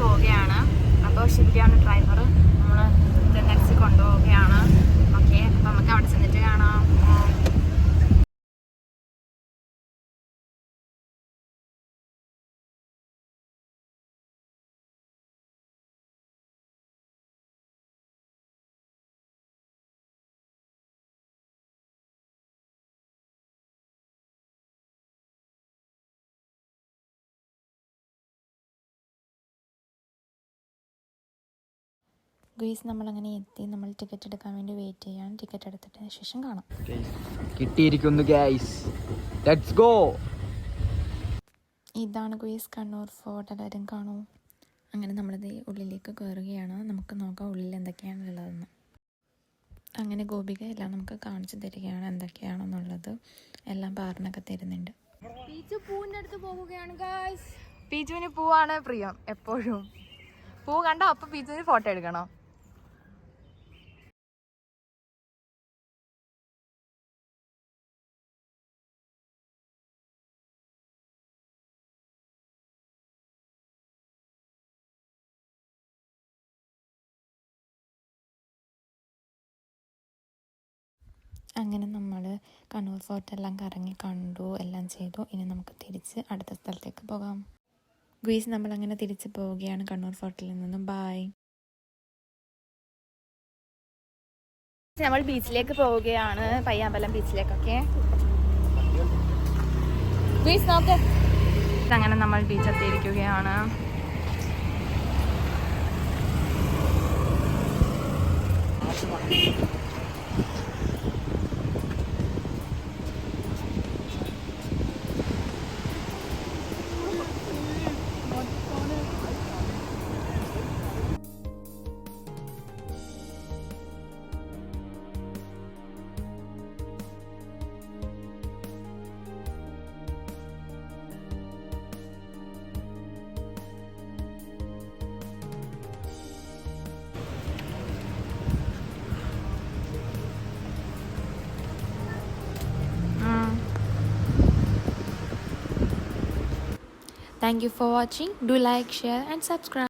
പോവുകയാണ്. അപ്പോൾ ഷിബിയാണ് ഡ്രൈവർ. നമ്മൾ നെക്സ്റ്റ് കൊണ്ടുപോവുകയാണ്. ഓക്കെ, അപ്പോൾ നമുക്ക് അവിടെ ചെന്നിട്ട് കാണാം. ഗുയ്സ് നമ്മളങ്ങനെ എത്തി. നമ്മൾ ടിക്കറ്റ് എടുക്കാൻ വേണ്ടി വെയിറ്റ് ചെയ്യാൻ. ടിക്കറ്റ് എടുത്തിട്ട് ശേഷം കാണാം. കിട്ടിയിരിക്കുന്നു ഗൈസ്, ലെറ്റ്സ് ഗോ. ഇതാണ് ഗുയ്സ് കണ്ണൂർ ഫോർട്ട്. എല്ലാവരും കാണൂ. അങ്ങനെ നമ്മളിത് ഉള്ളിലേക്ക് കയറുകയാണ്. നമുക്ക് നോക്കാം ഉള്ളിൽ എന്തൊക്കെയാണുള്ളതെന്ന്. അങ്ങനെ ഗോപിക എല്ലാം നമുക്ക് കാണിച്ചു തരികയാണ് എന്തൊക്കെയാണെന്നുള്ളത്. എല്ലാം പറഞ്ഞൊക്കെ തരുന്നുണ്ട്. പൂവിൻ്റെ അടുത്ത് പോവുകയാണ് ഗൈസ്. പീച്ചുവിന് പൂവാണ് പ്രിയം എപ്പോഴും. പൂ കണ്ടോ അപ്പോൾ പീച്ചുവിന് ഫോട്ടോ എടുക്കണം. അങ്ങനെ നമ്മൾ കണ്ണൂർ ഫോർട്ടെല്ലാം കറങ്ങി കണ്ടു, എല്ലാം ചെയ്തു. ഇനി നമുക്ക് തിരിച്ച് അടുത്ത സ്ഥലത്തേക്ക് പോകാം. ഗുയ്സ് നമ്മളങ്ങനെ തിരിച്ച് പോവുകയാണ് കണ്ണൂർ ഫോർട്ടിൽ നിന്നും. ബായ്. നമ്മൾ ബീച്ചിലേക്ക് പോവുകയാണ്, പയ്യാമ്പലം ബീച്ചിലേക്കൊക്കെ. അങ്ങനെ നമ്മൾ ബീച്ചെത്തിയിരിക്കുകയാണ്. Thank you for watching. Do like, share and subscribe.